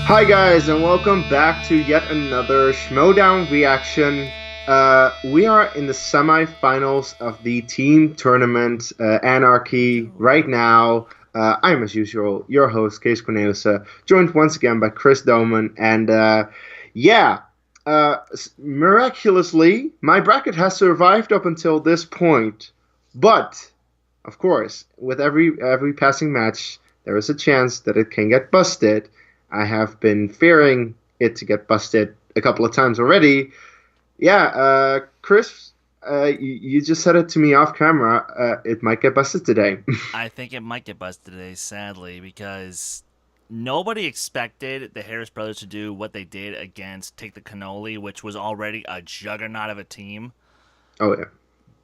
Hi guys, and welcome back to yet another Schmoedown reaction. We are in the semi-finals of the team tournament, Anarchy, right now. I'm, as usual, your host, Kees Cornelissen, joined once again by Chris Doman, and miraculously, my bracket has survived up until this point. But, of course, with every passing match, there is a chance that it can get busted. I have been fearing it to get busted a couple of times already. Chris, you just said it to me off camera. It might get busted today. I think it might get busted today, sadly, because nobody expected the Harris brothers to do what they did against Take the Cannoli, which was already a juggernaut of a team. Oh yeah,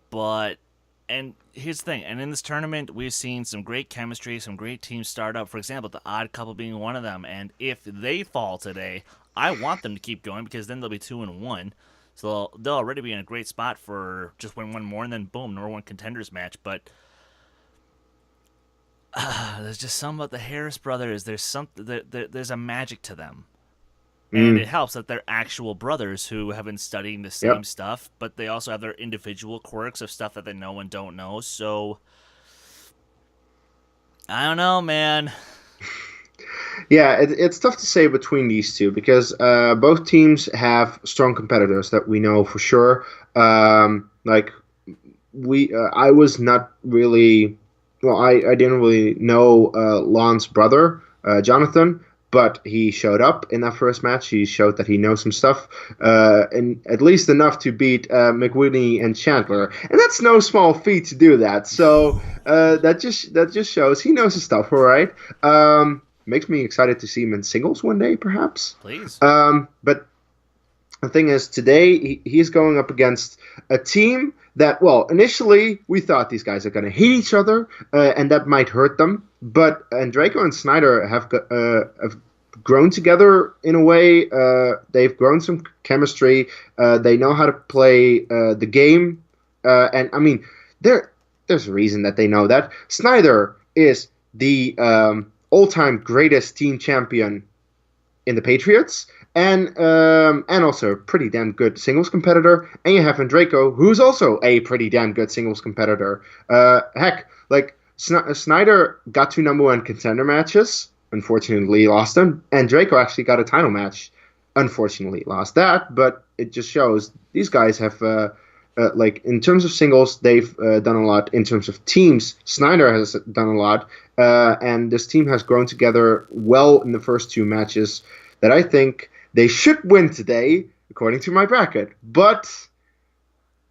But, and here's the thing, and in this tournament, we've seen some great chemistry, some great teams start up. For example, the Odd Couple being one of them. And if they fall today, I want them to keep going because then they'll be 2-1. So they'll already be in a great spot for just win one more, and then boom, number one contenders match. But there's just something about the Harris brothers. There's a magic to them, and it mm, helps that they're actual brothers who have been studying the same yep, stuff, but they also have their individual quirks of stuff that they know and don't know. So I don't know, man. yeah. It's tough to say between these two because both teams have strong competitors that we know for sure. Like I was not really well. I didn't really know Lon's brother, Jonathan, but he showed up in that first match. He showed that he knows some stuff, and at least enough to beat McWhinney and Chandler, and that's no small feat to do that. So that just shows he knows his stuff, all right. Makes me excited to see him in singles one day, perhaps. Please. But the thing is, today he's going up against a team that, well, initially we thought these guys are going to hate each other, and that might hurt them. But Andreyko and Sneider have grown together in a way. They've grown some chemistry. They know how to play the game, and I mean, there's a reason that they know that. Sneider is the all-time greatest team champion in the Patriots, and also a pretty damn good singles competitor. And you have Andreyko, who's also a pretty damn good singles competitor. Heck, like Sneider got two number one contender matches, unfortunately lost them. And Draco actually got a title match, unfortunately lost that. But it just shows these guys have. Like in terms of singles, they've done a lot. In terms of teams, Sneider has done a lot, and this team has grown together well in the first two matches. That I think they should win today, according to my bracket. But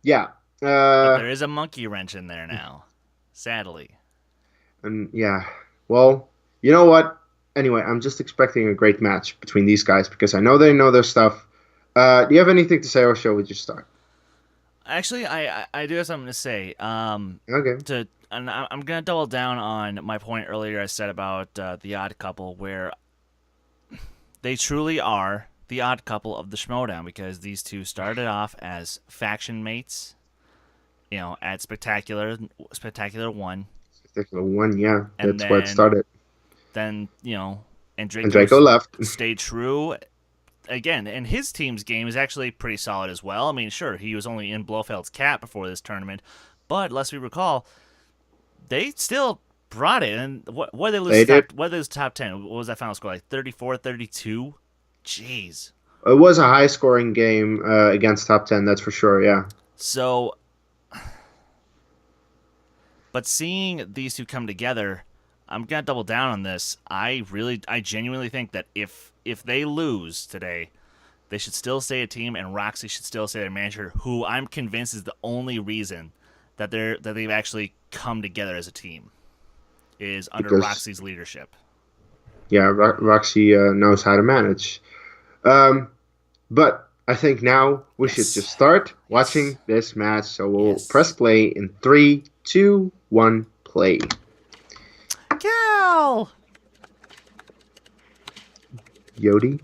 yeah, But uh, there is a monkey wrench in there now, sadly. and yeah. Well, you know what? Anyway, I'm just expecting a great match between these guys because I know they know their stuff. Do you have anything to say, or shall we just start? Actually, I do have something to say. Okay. And I'm gonna double down on my point earlier I said about the Odd Couple, where they truly are the odd couple of the Schmoedown because these two started off as faction mates, at Spectacular One, Particular one, yeah, and that's where it then started. and And Draco left. stayed true. Again, and his team's game is actually pretty solid as well. I mean, sure, he was only in Blofeld's cap before this tournament, but lest we recall, they still brought it. And what did they lose? They did. What did they lose top 10? What was that final score, like 34-32? Jeez. It was a high scoring game against top 10, that's for sure, yeah. So, but seeing these two come together, I'm gonna double down on this. I genuinely think that if they lose today, they should still stay a team, and Roxy should still stay their manager, who I'm convinced is the only reason that they've actually come together as a team, is under Because, Roxy's leadership. yeah, Roxy knows how to manage. Um, but I think now we should just Yes, start yes, watching this match. So we'll press yes. play in three, two, one, play. Cal. Yodi?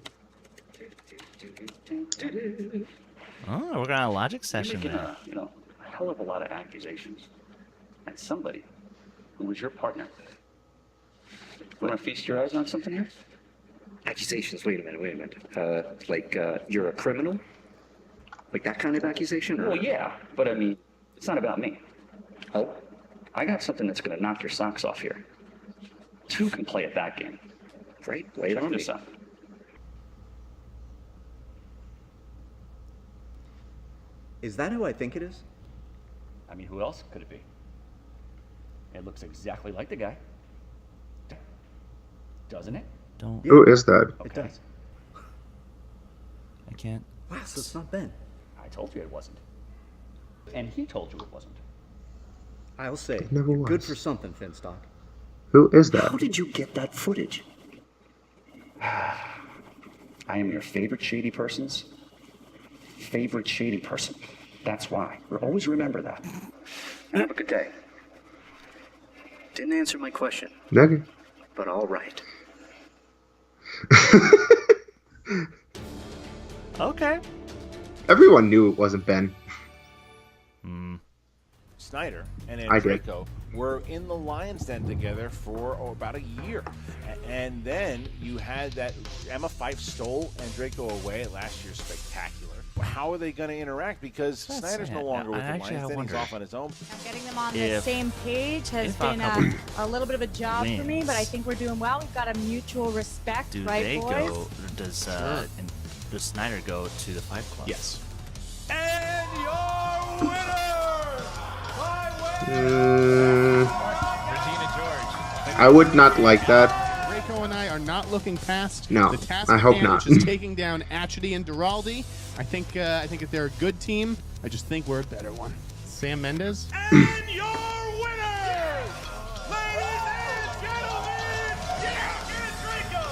Oh, we're gonna have a logic You're session making there. a hell of a lot of accusations. And somebody who was your partner. Want to feast your eyes on something here? Accusations? Wait a minute. Like you're a criminal? Like that kind of accusation? Well, yeah, but I mean, it's not about me. Oh, I got something that's going to knock your socks off here. Two can play at that game. Great, lay it on me. Is that who I think it is? I mean, who else could it be? It looks exactly like the guy. Doesn't it? Don't. Who is that? It does. I can't. Wow, so it's not Ben. I told you it wasn't. And he told you it wasn't. I'll say, It never you're good was. for something, Finstock. Who is that? How did you get that footage? I am your favorite shady person's favorite shady person. That's why. Always remember that. Have a good day. Didn't answer my question, Okay. but all right. Okay. Everyone knew it wasn't Ben. Sneider and I did. Andreyko were in the Lion's Den together for about a year. And then you had that Emma Fyfe stole Andreyko away at last year's Spectacular. How are they going to interact? Because That's Snyder's no it. longer with I the actually Lions have Den. He's wondered. off on his own. Getting them on the If- same page has if a been couple a little bit of a job for me, wins, but I think we're doing well. We've got a mutual respect, Do right, they boys? go? Does does Sneider go to the Five Club? Yes. And your winner by way Regina George. I would not like that. Andreyko and I are not looking past No, the task I at hope hand, not. which is taking down Atchity and Duraldi. I think if they're a good team, I just think we're a better one. Sam Mendes. And your winner, ladies and gentlemen, Andreyko,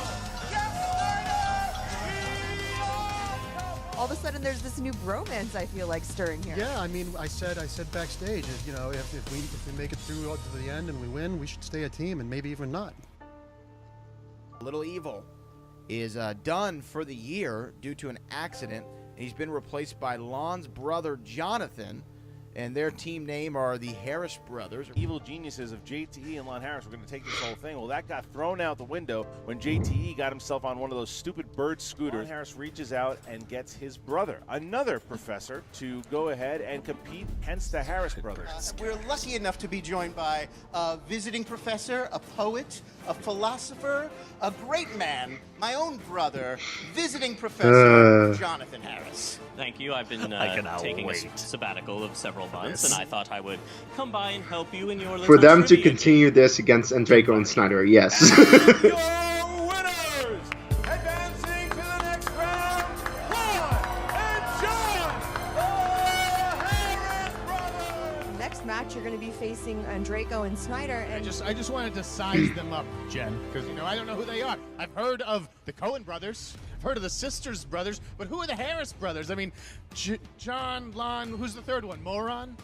All of a sudden, there's this new bromance I feel like stirring here. Yeah, I mean, I said backstage, you know, if we make it through to the end and we win, we should stay a team and maybe even not. Little Evil is done for the year due to an accident. He's been replaced by Lon's brother Jonathan, and their team name are the Harris Brothers. evil geniuses of JTE and Lon Harris were going to take this whole thing. Well, that got thrown out the window when JTE got himself on one of those stupid bird scooters. Lon Harris reaches out and gets his brother, another professor, to go ahead and compete, hence the Harris brothers. We're lucky enough to be joined by a visiting professor, a poet, a philosopher, a great man, my own brother, visiting professor Jonathan Harris. Thank you. I've been I cannot taking wait. a sabbatical of several months, and I thought I would come by and help you in your little For them to trivia continue this against Andreyko and Sneider, yes. Your winners, advancing to the next round, Lon and John, the Harris brothers. Next match, you're going to be facing Andreyko and Sneider. And I just wanted to size them up, Jen, because I don't know who they are. I've heard of the Cohen brothers, I've heard of the Sisters brothers, but who are the Harris brothers? I mean, John, Lon, who's the third one? Moron?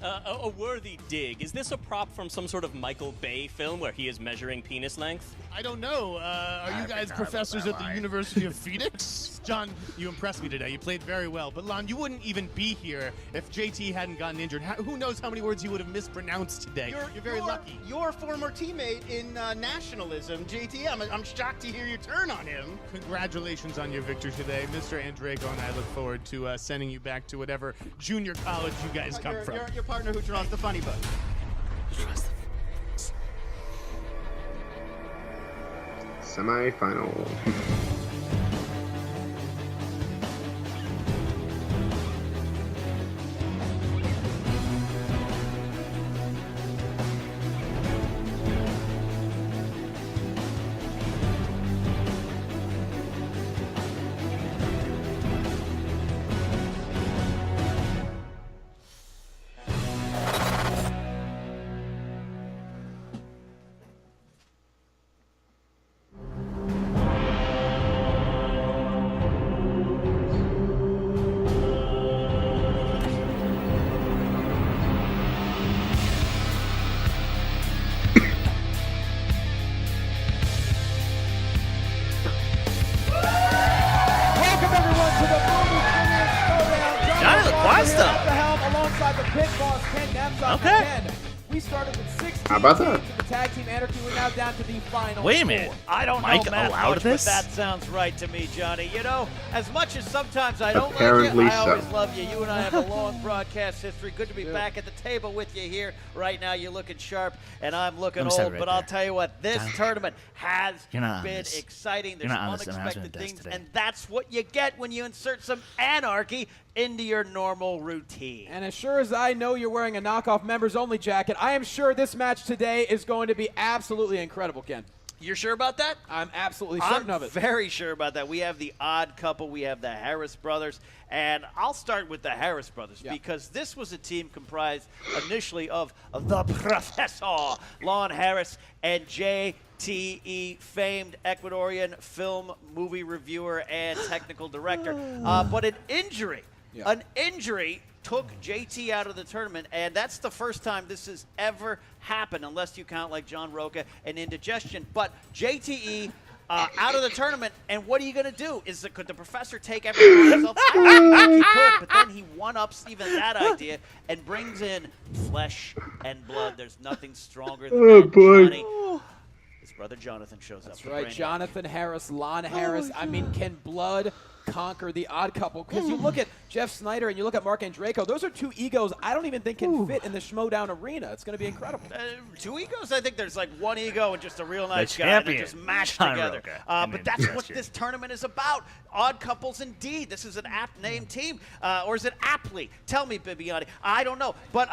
A worthy dig. Is this a prop from some sort of Michael Bay film where he is measuring penis length? I don't know. Are you guys professors at the University of Phoenix? John, you impressed me today. You played very well. But Lon, you wouldn't even be here if JT hadn't gotten injured. Who knows how many words you would have mispronounced today? You're very lucky. Your former teammate in nationalism, JT. I'm shocked to hear you turn on him. Congratulations on your victory today. Mr. Andreyko and I look forward to sending you back to whatever junior college you guys come from. Your partner who draws the funny book. Semi-final. Welcome everyone to the Movie Premiere Schmoedown. Johnny LaQuasta. At the helm alongside the pit boss Ken Nemzov. Okay. Ken, we started with 16 How about that? The tag team Anarchy, we're now down to the final. Wait a minute. I don't Mike know Matt allowed much, this? but that sounds right to me, Johnny. You know, as much as sometimes I don't Apparently like you, I so. always love you. You and I have a long broadcast history. Good to be back at the table with you here. Right now, you're looking sharp, and I'm looking I'm sorry old. right but I'll there. tell you what, this tournament has You're not on been this. exciting. You're There's not on this, and I was gonna unexpected desk things, today. and that's what you get when you insert some anarchy into your normal routine. And as sure as I know you're wearing a knockoff members-only jacket, I am sure this match today is going to be absolutely incredible, Ken. You're sure about that? I'm absolutely certain of it. Very sure about that. We have the odd couple. We have the Harris brothers. And I'll start with the Harris brothers because this was a team comprised initially of the Professor, Lon Harris, and JTE, famed Ecuadorian film, movie reviewer, and technical director. But an injury took JT out of the tournament, and that's the first time this has ever happened, unless you count like John Roca and indigestion. But JTE out of the tournament, and what are you going to do? Could the professor take everything himself? I don't think he could, but then he one-ups even that idea and brings in flesh and blood. There's nothing stronger than that, Johnny. His brother Jonathan shows up. That's right, Jonathan Harris, Lon Harris. I mean, can blood conquer the odd couple? Because you look at Jeff Sneider and you look at Marc Andreyko, those are two egos I don't even think can fit in the Schmoedown arena. It's going to be incredible. Two egos? I think there's like one ego and just a real nice The guy. They're champion, just mashed John together. Roca. But that's what this tournament is about. Odd couples indeed. This is an apt name team. Or is it aptly? Tell me, Bibiani. I don't know. But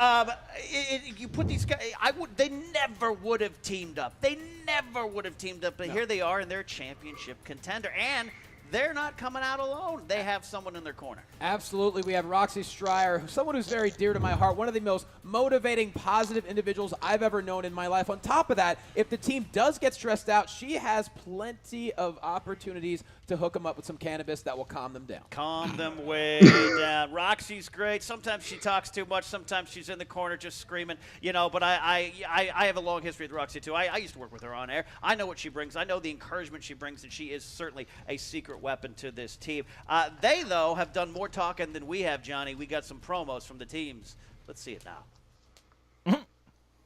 you put these guys, they never would have teamed up. They never would have teamed up. But here they are, and they're a championship contender. And they're not coming out alone. They have someone in their corner. Absolutely. We have Roxy Stryer, someone who's very dear to my heart, one of the most motivating, positive individuals I've ever known in my life. On top of that, if the team does get stressed out, she has plenty of opportunities to hook them up with some cannabis that will calm them down. Calm them way down. Roxy's great. Sometimes she talks too much. Sometimes she's in the corner just screaming. You know, but I have a long history with Roxy, too. I used to work with her on air. I know what she brings. I know the encouragement she brings, and she is certainly a secret weapon to this team. They, though, have done more talking than we have, Johnny. We got some promos from the teams. Let's see it now.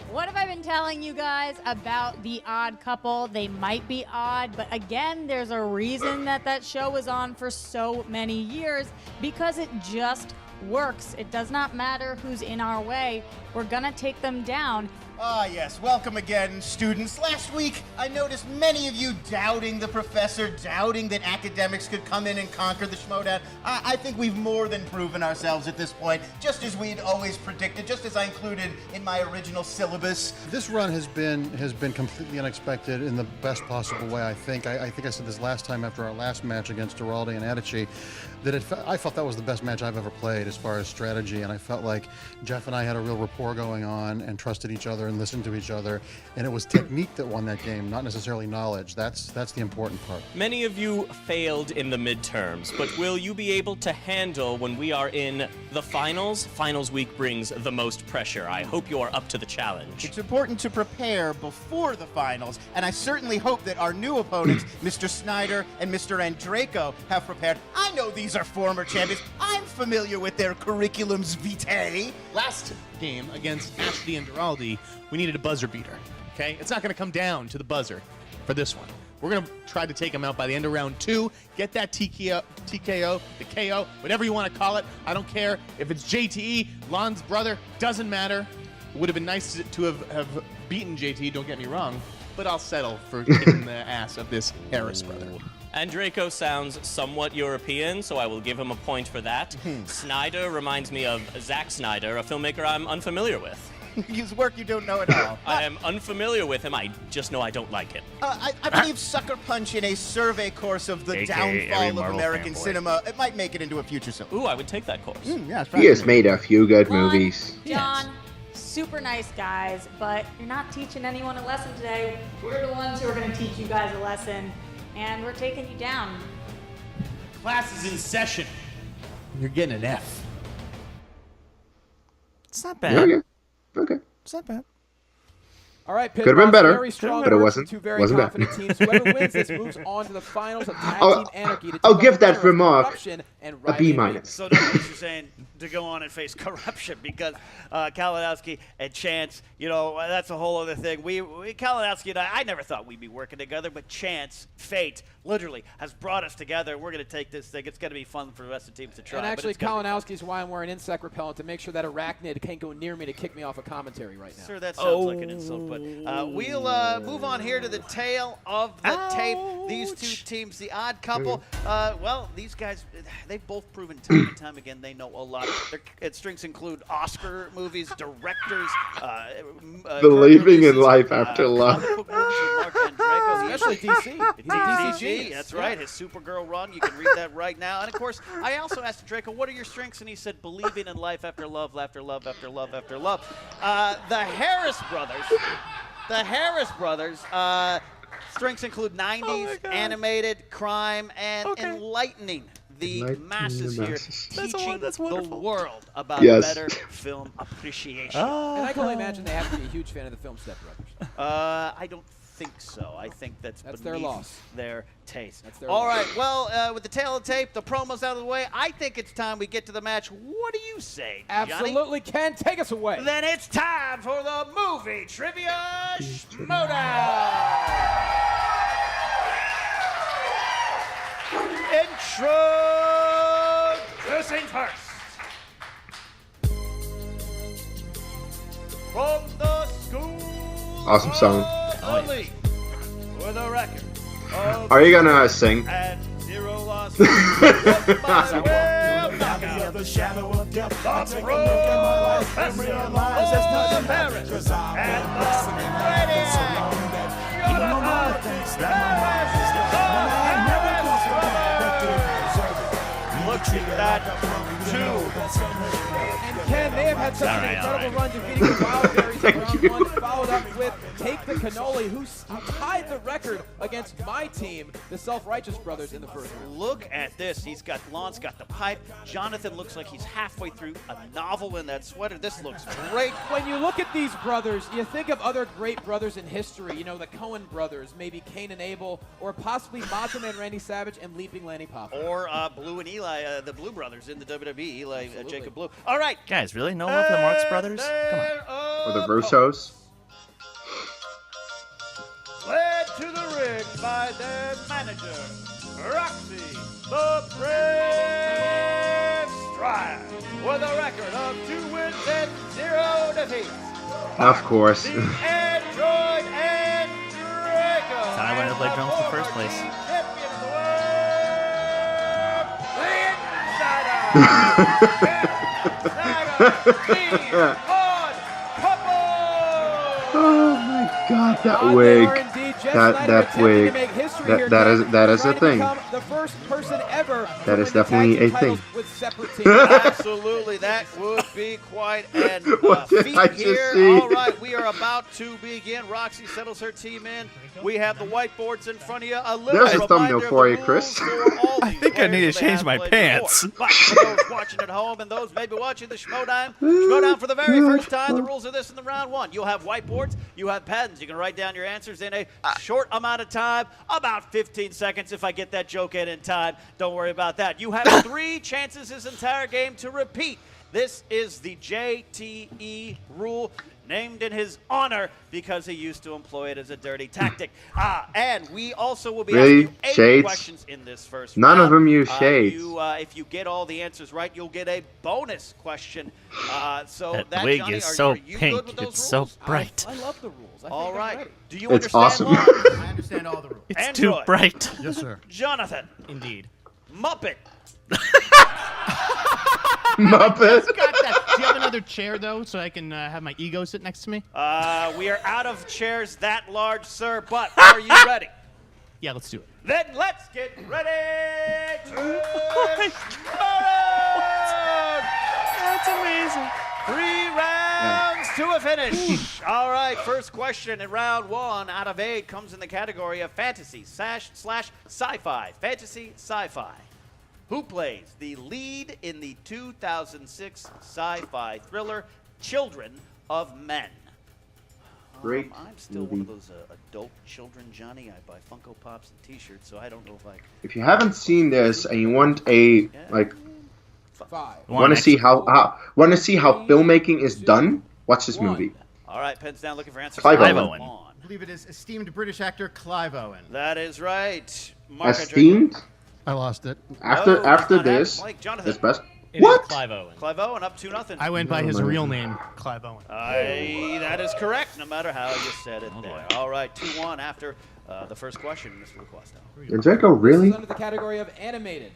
What have I been telling you guys about the odd couple? They might be odd, but again, there's a reason that show was on for so many years, because it just works. It does not matter who's in our way. We're gonna take them down. Ah, yes. Welcome again, students. Last week, I noticed many of you doubting the professor, doubting that academics could come in and conquer the Schmoedown. I think we've more than proven ourselves at this point, just as we'd always predicted, just as I included in my original syllabus. This run has been completely unexpected in the best possible way, I think. I think I said this last time after our last match against Duralde and Adichie, that I felt that was the best match I've ever played as far as strategy, and I felt like Jeff and I had a real rapport going on and trusted each other and listened to each other, and it was technique that won that game, not necessarily knowledge. That's the important part. Many of you failed in the midterms, but will you be able to handle when we are in the finals? Finals week brings the most pressure. I hope you are up to the challenge. It's important to prepare before the finals, and I certainly hope that our new opponents, Mr. Sneider and Mr. Andreyko, have prepared. I know these are former champions. I'm familiar with their curriculums vitae. Last game against Ashley and Duralde, we needed a buzzer beater, okay? It's not going to come down to the buzzer for this one. We're going to try to take them out by the end of round 2, get that TKO, the KO, whatever you want to call it. I don't care if it's JTE, Lon's brother, doesn't matter. It would have been nice to have beaten JTE, don't get me wrong, but I'll settle for kicking the ass of this Harris brother. Andreyko sounds somewhat European, so I will give him a point for that. Sneider reminds me of Zack Snyder, a filmmaker I'm unfamiliar with. His work you don't know at all. I am unfamiliar with him. I just know I don't like him. I believe Sucker Punch in a survey course of the downfall of American cinema. It might make it into a future syllabus. Ooh, I would take that course. Yeah, He has made a few good movies. John, super nice guys, but you're not teaching anyone a lesson today. We're the ones who are going to teach you guys a lesson, and we're taking you down. Class is in session. You're getting an F. It's not bad. Okay. It's not bad. All right, Pit Could have been Boss, better, very strong but it words, wasn't. Two very Wasn't confident bad. teams. Whoever wins this moves on to the finals of Tag I'll- Team Anarchy. To I'll take give on that the for Marc. Corruption and A B Riley. minus. So now you're saying to go on and face corruption because Kalinowski and Chance, that's a whole other thing. We Kalinowski and I never thought we'd be working together, but Chance, fate, literally has brought us together. We're going to take this thing. It's going to be fun for the rest of the teams to try. And actually, Kalinowski is why I'm wearing insect repellent to make sure that arachnid can't go near me to kick me off of commentary right now. Sir, that sounds like an insult, but we'll move on here to the tail of the tape. These two teams, the odd couple, these guys, they've both proven time and time again they know a lot. Their strengths include Oscar movies, directors, Believing in life after love. Marc Andreyko, especially DC. DCG, that's right. His Supergirl run. You can read that right now. And of course, I also asked Andreyko, what are your strengths? And he said, believing in life after love, after love, after love, after love. The Harris brothers, strengths include 90s, animated, crime, and enlightening the masses here, teaching the world about better film appreciation. And I can only imagine they have to be a huge fan of the film Step Brothers. I don't think so. I think that's their loss. Their taste. That's their All loss. right, well, with the tail of the tape, the promos out of the way, I think it's time we get to the match. What do you say, Johnny? Absolutely, Ken. Take us away. Then it's time for the movie trivia Schmoedown. Introducing first, from the school Awesome song. only, with a record of Are you gonna sing? and 0 losses. The shadow of death. The professor of Paris and Look at that, two. And Ken, they have had such an incredible run defeating the Wildberries in round 1, followed up with Take the Cannoli, who tied the record against my team, the Self-Righteous Brothers, in the first round. Look at this. Lon's got the pipe. Jonathan looks like he's halfway through a novel in that sweater. This looks great. When you look at these brothers, you think of other great brothers in history, the Coen brothers, maybe Cain and Abel, or possibly Macho Man Randy Savage and Leaping Lanny Poffo. Or Blue and Eli, the Blue brothers in the WWE, Eli Jacob Blue. All right. Guys, really? No love for the Marx brothers? Come on. Or the Versos? Led to the ring by their manager, Roxy the Brave Strider, with a record of 2 wins and 0 defeats. Of course. The Android Andreyko. That's how I learned to play drums in the first place. Champion of the world, the Sneider. Oh my God, that wig. That wig. That is a thing. The first person ever. That is definitely a thing. Absolutely, that would be quite an feat I just here. see? All right, we are about to begin. Roxy settles her team in. We have the whiteboards in front of you. A little There's a thumbnail reminder for of you, the Chris. rules for all I these think I need players to they change have my played pants. before. But for those watching at home and those maybe watching the Schmoedown for the very first time, the rules are this in the round 1. You'll have whiteboards, you have pens. You can write down your answers in a short amount of time, about 15 seconds if I get that joke in time. Don't worry about that. You have 3 chances this entire game to repeat. This is the JTE rule, named in his honor because he used to employ it as a dirty tactic. And we also will be Really? asking you 8 Shades? questions in this first None round. of them use shades. If you get all the answers right, you'll get a bonus question. So That wig Johnny, is are so you pink. good with those It's so rules? bright. I love the rules. I think All I'm right. ready. Do you It's understand awesome. Lon? I understand all the rules. It's Android. too bright. Yes, sir. Jonathan. Indeed. Muppet. Muppet. Got that. Do you have another chair, though, so I can have my ego sit next to me? We are out of chairs that large, sir, but are you ready? Yeah, let's do it. Then let's get ready to That's amazing. 3 rounds to a finish. All right, first question in round 1 out of 8 comes in the category of fantasy slash sci-fi. Fantasy sci-fi. Who plays the lead in the 2006 sci-fi thriller Children of Men? Great I'm still movie. one of those adult children, Johnny. I buy Funko Pops and T-shirts, so I don't know if I. If you haven't seen this and you want a like, 5. want to see how filmmaking is done, watch this movie. All right, pens down, looking for answers. Clive Clive Owen. Owen. I believe it is esteemed British actor Clive Owen. That is right. Marc Esteemed. I lost it. After this, Jonathan. this best. It is What? Clive Owen. Clive Owen up 2-0. I went by his real name, Clive Owen. That is correct, no matter how you said it there. All right, 2-1 after the first question, Mr. LaQuasto. Andreyko, really? This is under the category of animated.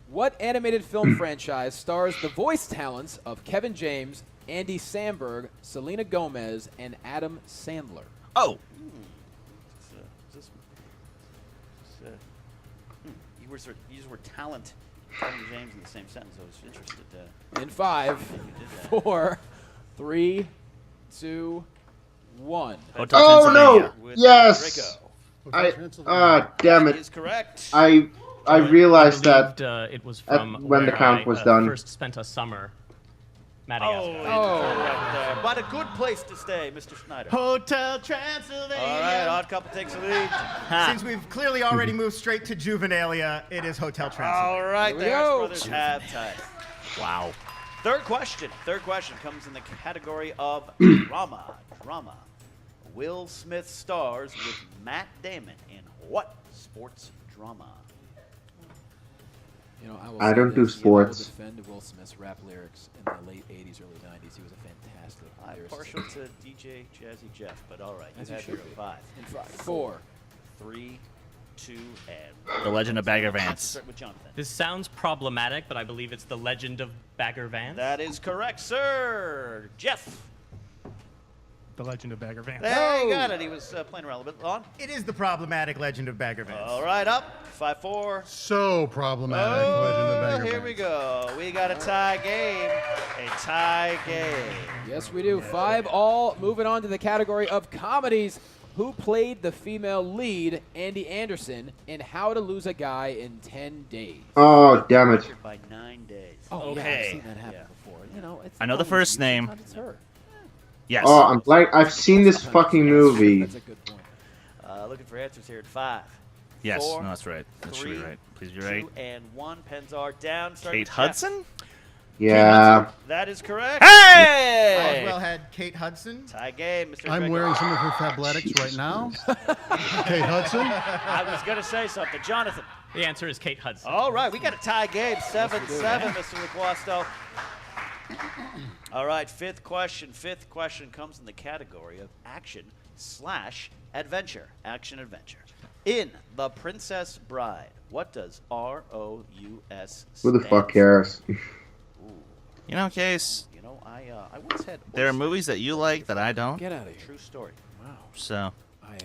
What animated film franchise stars the voice talents of Kevin James, Andy Samberg, Selena Gomez, and Adam Sandler? Oh. You used the word talent, Kevin James in the same sentence. I was interested. In 5, 4, 3, 2, 1. Hotel Oh no! With Yes. Damn That is it! correct. I realized that it was from when the where count I, was done. First spent a summer. Madagascar. Correct there. But a good place to stay, Mr. Sneider. Hotel Transylvania. All right, odd couple takes the lead. Since we've clearly already moved straight to Juvenilia, it is Hotel Transylvania. All right, the we Harris go. brothers have tied. Wow. Third question comes in the category of drama. Will Smith stars with Matt Damon in what sports drama? You know, I say don't do this, sports. I will defend Will Smith's rap lyrics in the late 80s, early 90s. He was a fantastic I'm lyricist. partial to DJ Jazzy Jeff, but all right. As You you have your should be. 5. In 4, 3, 2, and The Legend of Bagger Vance. Start with Jonathan. This sounds problematic, but I believe it's The Legend of Bagger Vance. That is correct, sir. Jeff. The Legend of Bagger Vance. There you got it. He was playing around a little bit. On. It is the problematic Legend of Bagger Vance. All right, up. 5-4. So problematic. Legend of Bagger Here Vance. we go. We got a tie game. A tie game. yes, we do. 5 all. Moving on to the category of comedies. Who played the female lead, Andy Anderson, in How to Lose a Guy in 10 Days? Oh damn it! By 9 days. Oh, yeah, Okay. I've seen that happen before. You know, it's I know the always first you, name. sometimes It's her. Yes. Oh, I'm like I've seen this fucking movie. That's a good point. Looking for answers here at 5. Yes. 4, No, that's right. That should be 3, right. Please be 2, right. and 1. Pens are down. Starting Kate with Jeff. Hudson? Yeah. That is correct. Hey! Oswell had Kate Hudson. Tie game, Mr. I'm Andreyko. wearing some of her Fabletics right now. Kate Hudson. I was going to say something. Jonathan. The answer is Kate Hudson. All right, we got a tie game. 7-7, Mr. LaQuasto. All right, fifth question. Fifth question comes in the category of action/adventure. Action-adventure. In The Princess Bride, what does ROUS Who the stand fuck for? cares? You know, Case, You know, I once had there are oysters. movies that you like that I don't. Get out of here. True story. Wow. So, I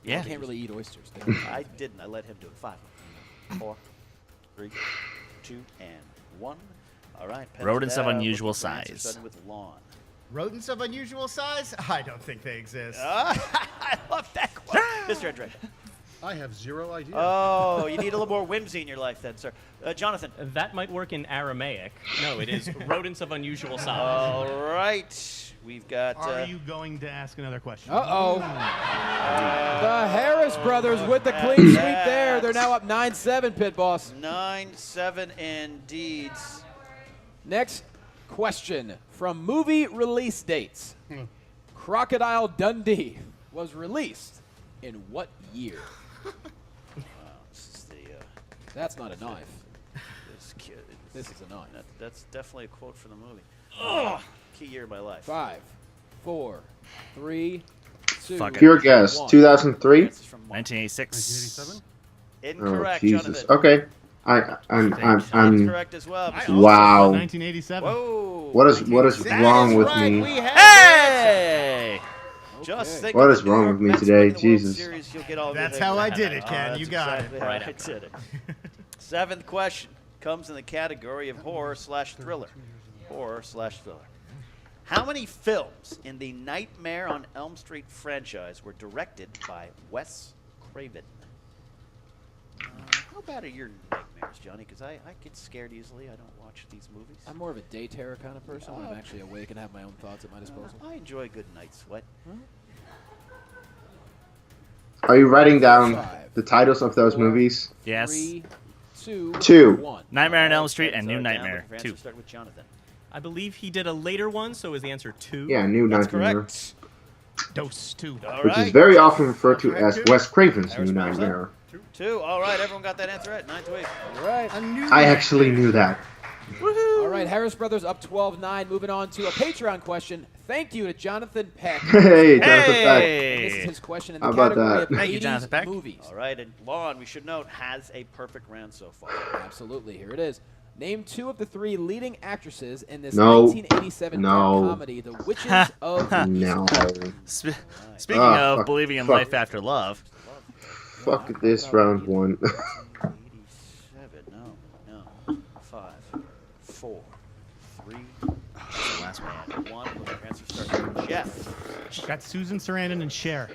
can't really eat oysters. I didn't. I let him do it. 5, 4, 3, 2, and 1. All right. pens Rodents of down, unusual looking for answers, size. starting with Lawn. Rodents of unusual size? I don't think they exist. I love that quote. Mr. Andreyko. I have zero idea. Oh, you need a little more whimsy in your life then, sir. Jonathan. That might work in Aramaic. No, it is rodents of unusual size. All right. We've got... Are you going to ask another question? Uh-oh. The Harris brothers with the clean sweep there. They're now up 9-7, Pit Boss. 9-7 indeed. Next question. From movie release dates, Crocodile Dundee was released in what year? This is the... That's not a knife. This kid. This is a knife. That's definitely a quote from the movie. Key year of my life. 5, 4, 3, 2. Fuck it. Pure guess. 2003. 1986. 1987. Incorrect, Oh Jesus. Jonathan. Okay. That's I'm. correct as well. Wow. 1987. Whoa. What is wrong with me? Hey! Just think What of is the wrong New with me York Mets today? winning the World Jesus. Series, you'll get all That's your how I things. did it, Ken. That's You got exactly it. how I did it. Seventh question comes in the category of horror/thriller. Horror/thriller. How many films in the Nightmare on Elm Street franchise were directed by Wes Craven? How bad are your nightmares, Johnny? Because I get scared easily. I don't watch these movies. I'm more of a day terror kind of person when I'm actually awake and have my own thoughts at my disposal. I enjoy a good night sweat. Are you writing down the titles of those movies? Yes. 3, 2, 2. 1. Nightmare on Elm Street and New Nightmare 2. Start with Jonathan. I believe he did a later one, so is the answer 2? Yeah, New That's Nightmare. correct. Dose 2. All Which is right. very often referred to as Wes Craven's Harris New Brothers up. Nightmare. 2. All right, everyone got that answer right. 9-8. All right. I actually knew that. All right, Harris Brothers up 12-9. Moving on to a Patreon question. Thank you to Jonathan Peck. Hey, Jonathan Peck. And this is his question in the How about category that? of Thank you, 80s Jonathan Peck. movies. All right, and Lon, we should note, has a perfect round so far. Absolutely. Here it is. Name 2 of the 3 leading actresses in this No. 1987 No. dark comedy, The Witches of No. Speaking of believing in life after love. Fuck this round 1. 87. No. 5, 4, 3. Last one. 1. Your answer starts with Jeff. Got Susan Sarandon and Cher.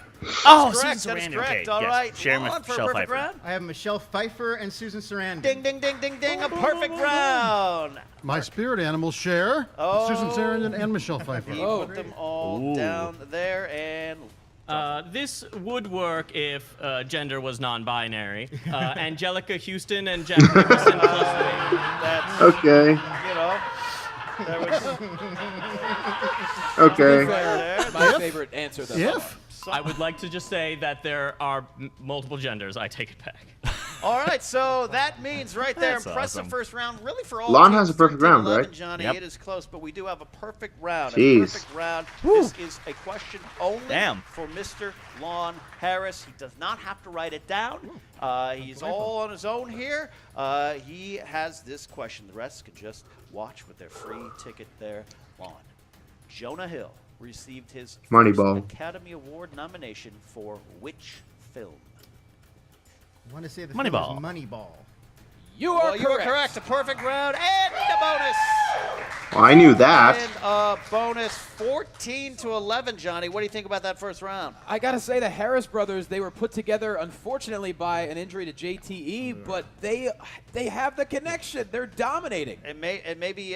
Oh, Correct. Susan That is Sarandon. correct. Okay, All yes. right. Share Lon for a Michelle perfect Pfeiffer. round. I have Michelle Pfeiffer and Susan Sarandon. Ding, ding, ding, ding, ding. A perfect round. My spirit animals share Susan Sarandon and Michelle Pfeiffer. He put them all down there, and This would work if gender was non-binary. Angelica Houston and Jack Nicholson closely. that's, Okay. you know, there was Okay. My favorite answer thus far. I would like to just say that there are multiple genders. I take it back. all right. So that means right there, That's impressive awesome. first round, really for all. Lon teams, has a perfect 13, round, 11, right? Johnny, Yep. it is close, but we do have a perfect round. Jeez. A perfect round. This is a question only for Mr. Lon Harris. He does not have to write it down. He's all on his own here. He has this question. The rest can just watch with their free ticket there. Lon. Jonah Hill received his Moneyball. first Academy Award nomination for which film? I want to say the Moneyball. film is Moneyball. You are Well, you are correct. A perfect round and a bonus. Well, I knew that. And a bonus 14-11, Johnny. What do you think about that first round? I gotta say, the Harris brothers, they were put together, unfortunately, by an injury to JTE, but they have the connection. They're dominating. It may be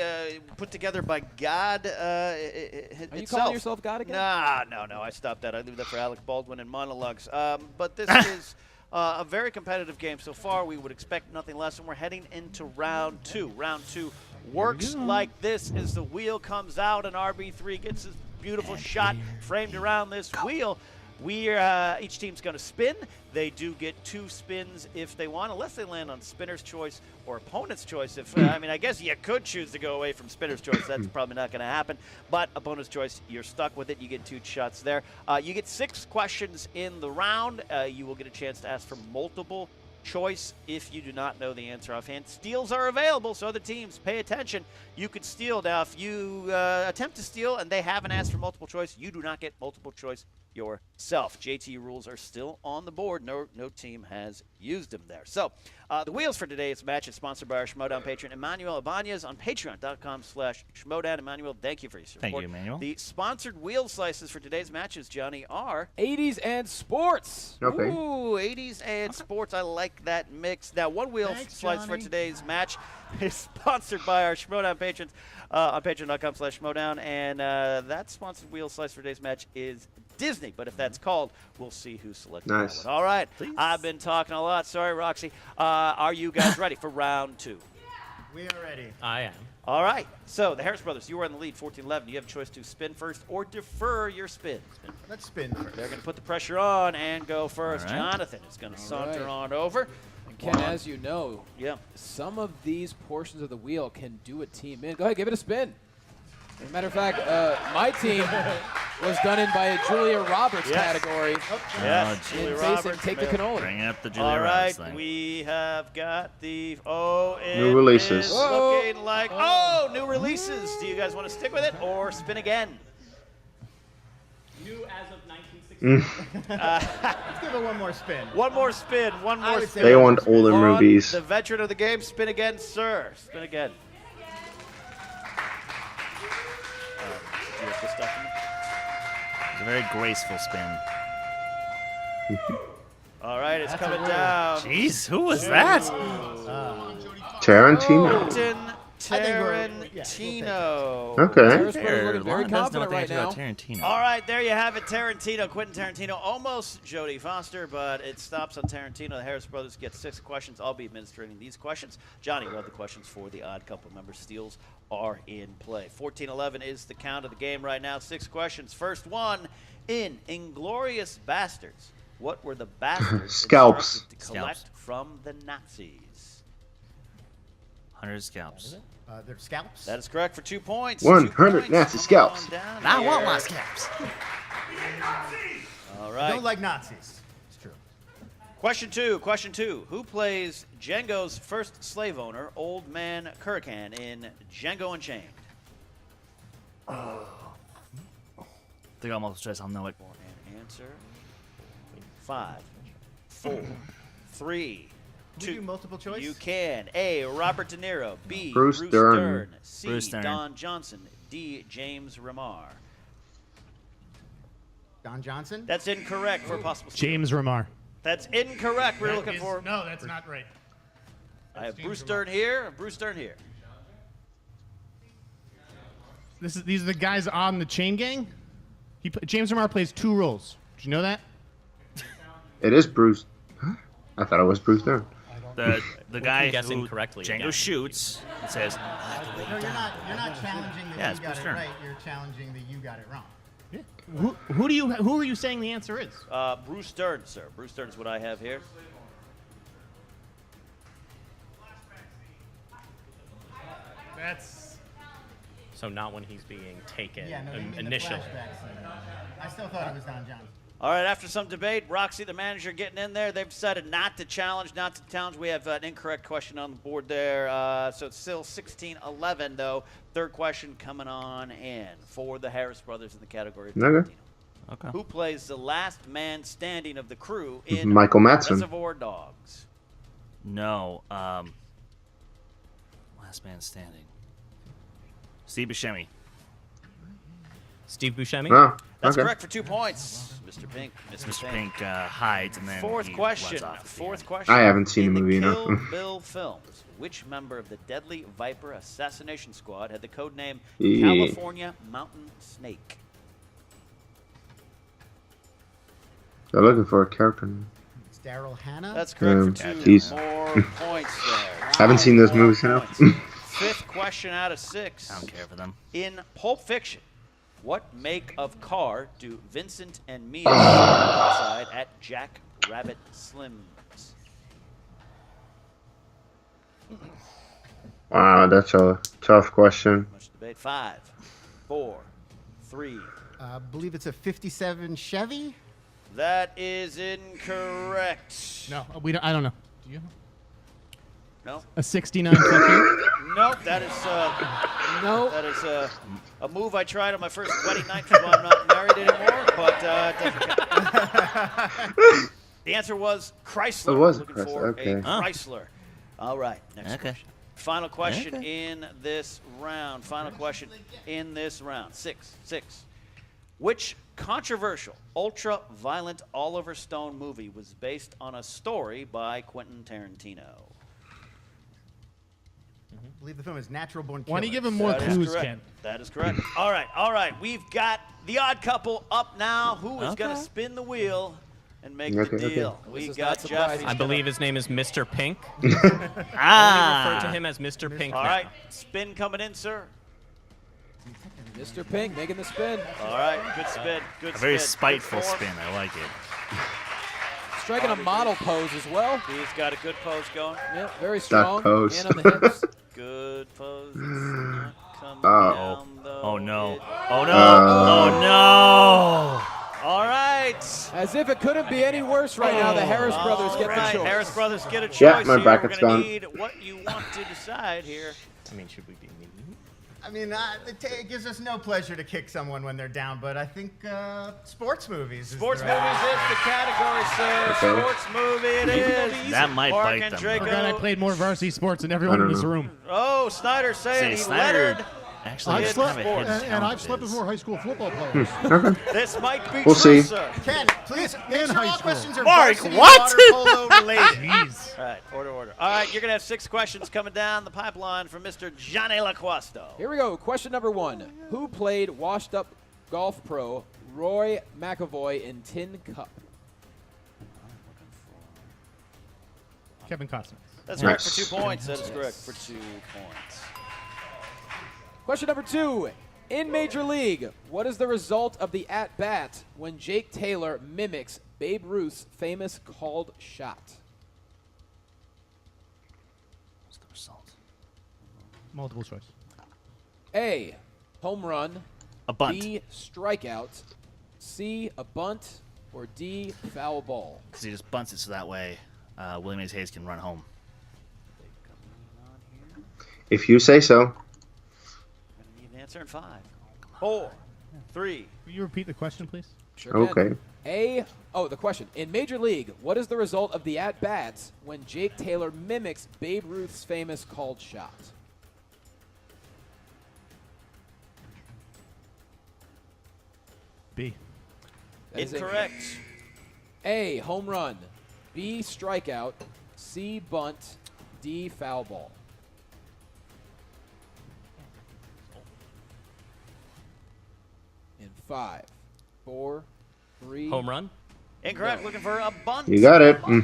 put together by God Are you itself. calling yourself God again? No. I stopped that. I leave that for Alec Baldwin and monologues. But this is a very competitive game so far. We would expect nothing less, and we're heading into round 2. Round 2 works like this as the wheel comes out and RB3 gets his beautiful shot framed around this wheel. Each team's going to spin. They do get 2 spins if they want, unless they land on spinner's choice or opponent's choice. If I guess you could choose to go away from spinner's choice. That's probably not going to happen. But opponent's choice, you're stuck with it. You get 2 shots there. You get 6 questions in the round. You will get a chance to ask for multiple choice if you do not know the answer offhand. Steals are available, so the teams pay attention. You could steal. Now, if you attempt to steal and they haven't asked for multiple choice, you do not get multiple choice yourself. JT rules are still on the board. No team has used them there. So the wheels for today's match is sponsored by our Schmoedown patron, Emmanuel Ibanez, on patreon.com/Schmoedown. Emmanuel, thank you for your support. Thank you, Emmanuel. The sponsored wheel slices for today's matches, Johnny, are 80s and sports. Okay. Ooh, 80s and sports. I like that mix. Now, one wheel slice for Johnny. today's match is sponsored by our Schmoedown patrons on patreon.com/Schmoedown. And that sponsored wheel slice for today's match is Disney. But if that's called, we'll see who selected Nice. that one. All right. I've been talking a lot. Sorry, Roxy. Are you guys ready for round 2? We are ready. I am. All right. So the Harris brothers, you are in the lead, 14-11. You have a choice to spin first or defer your spin. Let's spin first. They're going to put the pressure on and go first. All right. Jonathan is going to saunter right. on over. And Ken, as you know, some of these portions of the wheel can do a team in. Go ahead, give it a spin. As a matter of fact, my team was done in by a Julia Roberts category. Yes, Julia Roberts. Facing Take the Cannoli. Bring up the Julia All right, Roberts thing. we have got the New releases. looking like new releases. Do you guys want to stick with it or spin again? New as of 1960. Let's give it one more spin. One more spin. One more spin. They want older On movies. The veteran of the game, spin again, sir. Spin again. It's a very graceful spin. All right, it's coming down. Jeez, who was that? Tarantino. Colton Tarantino. Okay. Very confident right now. Tarantino. All right, there you have it. Tarantino, Quentin Tarantino, almost Jodie Foster, but it stops on Tarantino. The Harris brothers get 6 questions. I'll be administrating these questions. Johnny will have the questions for the Odd Couple members. Steals are in play. 14-11 is the count of the game right now. 6 questions. First one, in Inglourious Bastards, what were the bastards Scalps. instructed to collect from the Nazis? 100 scalps. They're scalps? That is correct for 2 points. 100 Nazi scalps. I want my scalps. All I right. don't like Nazis. It's true. Question two. Who plays Django's first slave owner, Old Man Kurkan, in Django Unchained? I think I'm almost stressed. I'll know it. An answer. 5, 4, 3, Can we do multiple choice? You can. A, Robert De Niro. B, Bruce Dern. C, Bruce Dern. Don Johnson. D, James Remar. Don Johnson? That's incorrect for a possible steal. James Remar. That's incorrect. We're looking for. No, that's not right. I have Bruce Dern here. Bruce Dern here. These are the guys on the Chain Gang. James Remar plays 2 roles. Did you know that? It is Bruce. Huh? I thought it was Bruce Dern. The guy guess who incorrectly Django again. shoots and says, No, you're not challenging the Yeah, you it's got Bruce it Dern. right. You're challenging the you got it wrong. Who are you saying the answer is? Bruce Dern, sir. Bruce Dern is what I have here. That's So not when he's being taken Yeah, no, they mean initially. the flashback scene. I still thought it was Don Johnson. All right, after some debate, Roxy, the manager, getting in there. They've decided not to challenge. We have an incorrect question on the board there. So it's still 16-11, though. Third question coming on in for the Harris brothers in the category of Okay. Tarantino. okay. Who plays the last man standing of the crew in Michael Madsen. Reservoir Dogs? No. Last man standing. Steve Buscemi. Steve Buscemi? Oh, That's okay. correct for 2 points. Mr. Pink. Mr. Pink hides and then Fourth he question. runs off at the Fourth end. question. I haven't seen in the movie, no. Kill Bill films, which member of the Deadly Viper assassination squad had the code name Yeah. California Mountain Snake? They're looking for a character name. It's Daryl Hannah. That's correct for 2 geez. more points there. Haven't seen those movies enough. Fifth question out of 6. I don't care for them. In Pulp Fiction, what make of car do Vincent and Mia outside at Jack Rabbit Slim's? Wow, that's a tough question. Much debate. 5, 4, 3. I believe it's a 57 Chevy. That is incorrect. no. I don't know. Do you? No. A 69 fuck you? Nope. That is No. that is a move I tried on my first wedding night because I'm not married anymore. But it doesn't count. The answer was Chrysler. It was Looking Chrysler, for okay. a Chrysler. All right. Next Okay. question. Final question Okay. in this round. Final question in this round. 6. Which controversial, ultra-violent Oliver Stone movie was based on a story by Quentin Tarantino? I believe the film is Natural Born Killers. Why don't you give him more That is clues, correct. Ken? That is correct. All right. We've got the Odd Couple up now. Who is going to spin the wheel and make the Okay. deal? This We is got not surprising. Jeff. I believe his name is Mr. Pink. Ah. We refer to him as Mr. Pink All now. right. Spin coming in, sir. Mr. Pink making the spin. All right. Good spin. Good A spin. very Good spiteful form. spin. I like it. Striking a model pose as well. He's got a good pose going. Yeah, very strong. pose. Hand on the hips. Good pose. It's not coming Oh. down, though. Oh no. It- Oh no. Oh no. All right. As if it couldn't be any worse right now. The Harris brothers get All right. the choice. Harris brothers get a choice Yeah, my here. bracket's We're gonna done. need what you want to decide here. I mean, should we be mean? I mean, it gives us no pleasure to kick someone when they're down, but I think sports movies. Sports is movies the right is the category, sir. Okay. Sports movie it is. That might Marc bite them. Andreyko. Forgot I played more varsity sports than I everyone don't in this know. room. Oh, Sneider saying Say he Sneider. lettered Actually, I've it's slept, kind of a hidden and talent I've of slept his. with more high school football players. Okay. This might be We'll true, see. sir. Ken, please make In sure high all school. questions are Marc, varsity what? water polo related. Jeez. All right, order. All right, you're going to have 6 questions coming down the pipeline from Mr. Johnny LaQuasto. Here we go. Question number 1. Who played washed-up golf pro Roy McAvoy in Tin Cup? Kevin Costner. That's correct for 2 points. That is correct for 2 points. Question number 2. In Major League, what is the result of the at-bat when Jake Taylor mimics Babe Ruth's famous called shot? What's the result? Multiple choice. A, home run. A bunt. B, strikeout. C, a bunt. Or D, foul ball. Because he just bunts it so that way Willie Mays Hayes can run home. If you say so. I'm going to need an answer in 5, 4, 3. Will you repeat the question, please? Sure can. Okay. The question. In Major League, what is the result of the at-bats when Jake Taylor mimics Babe Ruth's famous called shot? B. That is Incorrect. A, home run. B, strikeout. C, bunt. D, foul ball. In 5, 4, 3. Home run? Incorrect. Looking for a bunt. You got it. Yeah,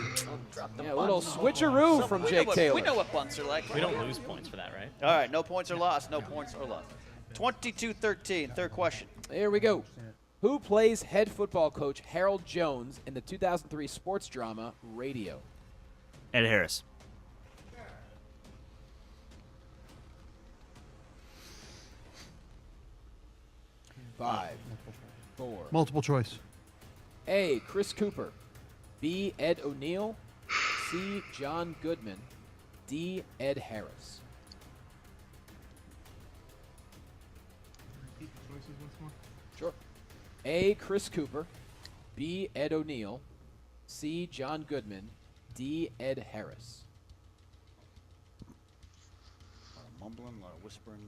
a little switcheroo from Jake Taylor. We know what bunts are like. We don't lose points for that, right? All right, no points are lost. No points are lost. 22-13, third question. Here we go. Who plays head football coach Harold Jones in the 2003 sports drama Radio? Ed Harris. Five, 4. Multiple choice. A, Chris Cooper. B, Ed O'Neill. C, John Goodman. D, Ed Harris. Repeat the choices once more. Sure. A, Chris Cooper. B, Ed O'Neill. C, John Goodman. D, Ed Harris. A lot of mumbling, a lot of whispering.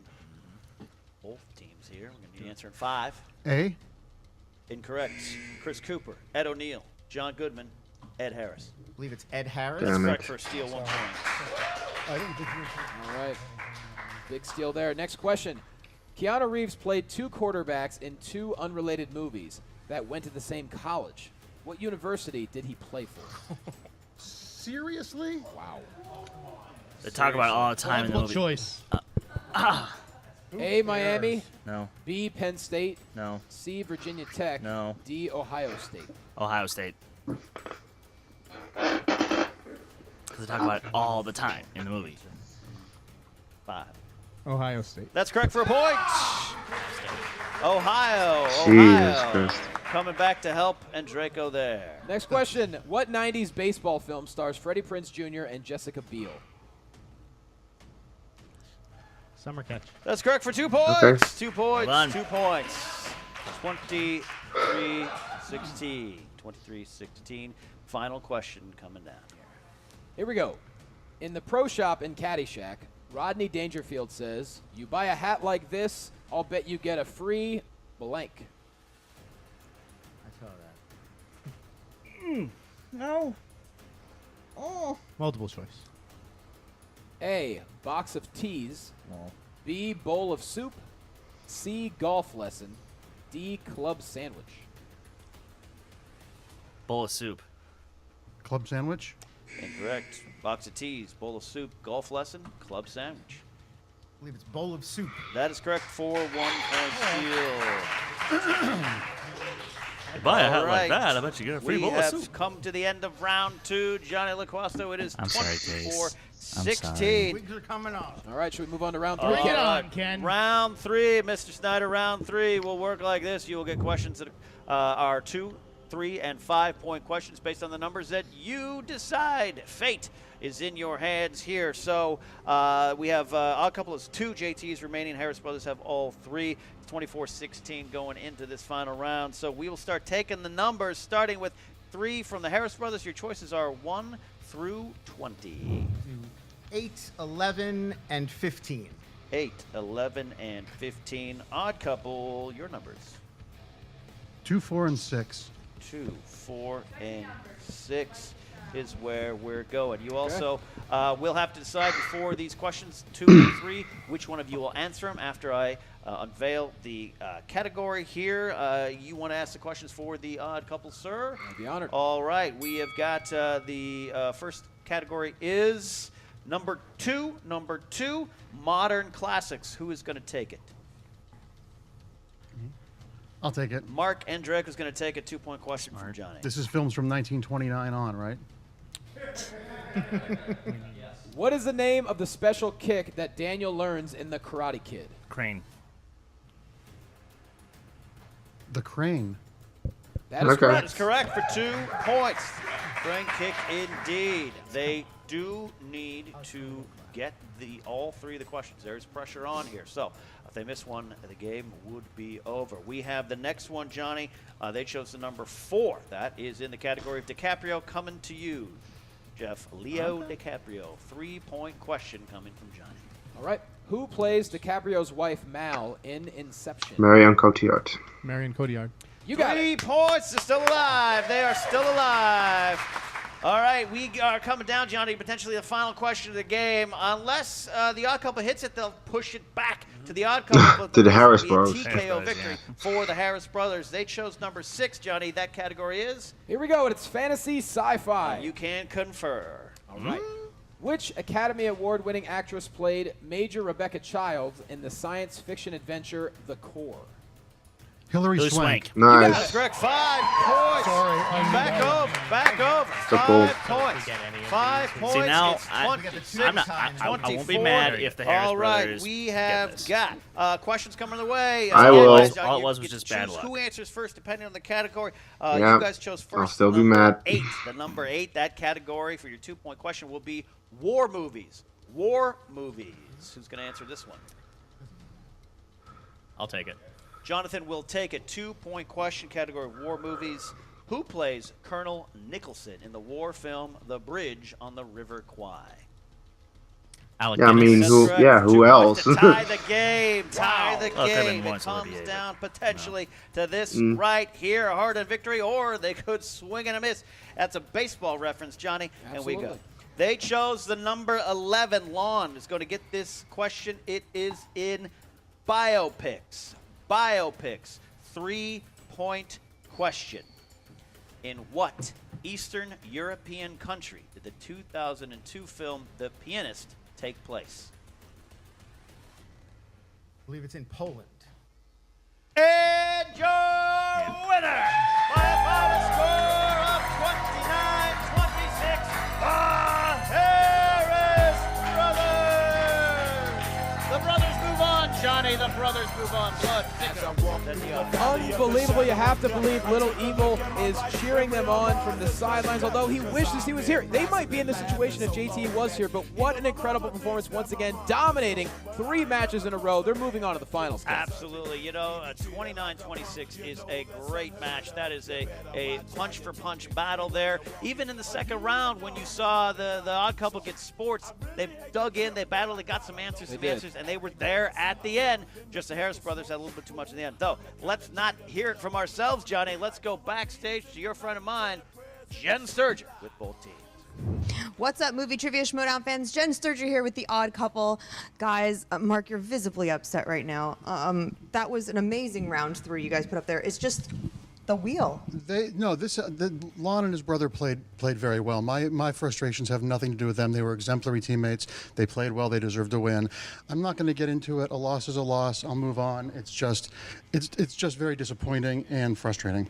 Both teams here. We're going to need an answer in 5. A. Incorrect. Chris Cooper, Ed O'Neill, John Goodman, Ed Harris. I believe it's Ed Harris. That's Damn it. correct for a steal, 1 point. I didn't think you were. All right. Big steal there. Next question. Keanu Reeves played 2 quarterbacks in 2 unrelated movies that went to the same college. What university did he play for? Seriously? Wow. They talk about it all the time in the Multiple movie. choice. A, Miami. No. B, Penn State. No. C, Virginia Tech. No. D, Ohio State. Ohio State. Because they talk about it all the time in the movie. 5. Ohio State. That's correct for a point. Ohio. Jesus Christ. Coming back to help Andreyko there. Next question. What 90s baseball film stars Freddie Prinze Jr. and Jessica Biel? Summer catch. That's correct for 2 points. Okay. 2 points. Well done. 2 points. 23-16. 23-16. Final question coming down here. Here we go. In the pro shop in Caddyshack, Rodney Dangerfield says, "You buy a hat like this, I'll bet you get a free blank." I saw that. No. Oh. Multiple choice. A, box of teas. B, bowl of soup. C, golf lesson. D, club sandwich. Bowl of soup. Club sandwich? Incorrect. Box of teas, bowl of soup, golf lesson, club sandwich. I believe it's bowl of soup. That is correct for 1 point steal. Buy a hat All like right. that, I bet you get a free We bowl of have soup. come to the end of round 2. Johnny LaQuasto, it is I'm sorry, Case. 24-16. Wigs are coming off. All right, should we move on to round 3? Bring it Ken? on, Ken. Round 3, Mr. Sneider, round 3 will work like this. You will get questions that are 2, 3, and 5 point questions based on the numbers that you decide. Fate is in your hands here. So we have a couple of 2 JTs remaining. Harris Brothers have all 3. It's 24-16 going into this final round. So we will start taking the numbers, starting with 3 from the Harris Brothers. Your choices are 1 through 20. 8, 11, and 15. 8, 11, and 15. Odd couple, your numbers. 2, 4, and 6. 2, 4, and 6 is where we're going. You also will have to decide before these questions, 2 and 3, which one of you will answer them after I unveil the category here. You want to ask the questions for the odd couple, sir? I'd be honored. All right. We have got the first category is number 2. Number 2, modern classics. Who is going to take it? I'll take it. Marc Andreyko is going to take a 2-point question from Johnny. This is films from 1929 on, right? What is the name of the special kick that Daniel learns in The Karate Kid? Crane. The Crane. That is correct. That is correct for 2 points. Crane kick indeed. They do need to get all 3 of the questions. There's pressure on here. So if they miss one, the game would be over. We have the next one, Johnny. They chose the number 4. That is in the category of DiCaprio. Coming to you, Jeff. Leo DiCaprio. 3-point question coming from Johnny. All right. Who plays DiCaprio's wife, Mal, in Inception? Marion Cotillard. Marion Cotillard. You got 3 points. They're still alive. They are still alive. All right, we are coming down, Johnny, potentially the final question of the game. Unless the odd couple hits it, they'll push it back to the odd couple. To the Harris Bros. TKO victory for the Harris brothers. They chose number 6, Johnny. That category is? Here we go. It's fantasy sci-fi. You can confer. All right. Which Academy Award-winning actress played Major Rebecca Childs in the science fiction adventure The Core? Hilary Swank. Nice. That's correct. 5 points. Sorry, Back over. So cool. 5 points. 5 points. See, now it's I 26. won't be mad if the Harris All right, brothers we get have this. got questions coming the way. I will. All it was just bad choose luck. who answers first, depending on the category. Yeah, You guys chose first. I'll still be number mad. 8. The number 8, that category for your 2-point question will be war movies. War movies. Who's going to answer this one? I'll take it. Jonathan will take a 2-point question category, war movies. Who plays Colonel Nicholson in the war film The Bridge on the River Kwai? Alec Yeah, I mean, who else? To tie the game. Tie the Well, it could've been game. more It than comes NBA, down potentially to this Mm. right here. A hard-earned victory, or they could swing and a miss. That's a baseball reference, Johnny. And we go. Absolutely. They chose the number 11. Lon is going to get this question. It is in biopics. Biopics. 3-point question. In what Eastern European country did the 2002 film The Pianist take place? I believe it's in Poland. And your winner by a final score of 29-26, the Harris brothers. The brothers move on, Johnny. The brothers move on. Blood thicker than the other. Unbelievable. You have to believe Little Eagle is cheering them on from the sidelines, although he wishes he was here. They might be in this situation if JT was here, but what an incredible performance once again, dominating 3 matches in a row. They're moving on to the finals. Absolutely. You know, 29-26 is a great match. That is a punch-for-punch battle there. Even in the second round, when you saw the odd couple get sports, they dug in, they battled, they got some answers, and they were there at the end. Just the Harris brothers had a little bit too much in the end. Though, let's not hear it from ourselves, Johnny. Let's go backstage to your friend of mine, Jen Sturger, with both teams. What's up, movie trivia Schmoedown fans? Jen Sturger here with the odd couple. Guys, Marc, you're visibly upset right now. That was an amazing round 3 you guys put up there. It's just the wheel. Lon and his brother played very well. My frustrations have nothing to do with them. They were exemplary teammates. They played well. They deserved to win. I'm not going to get into it. A loss is a loss. I'll move on. It's just very disappointing and frustrating.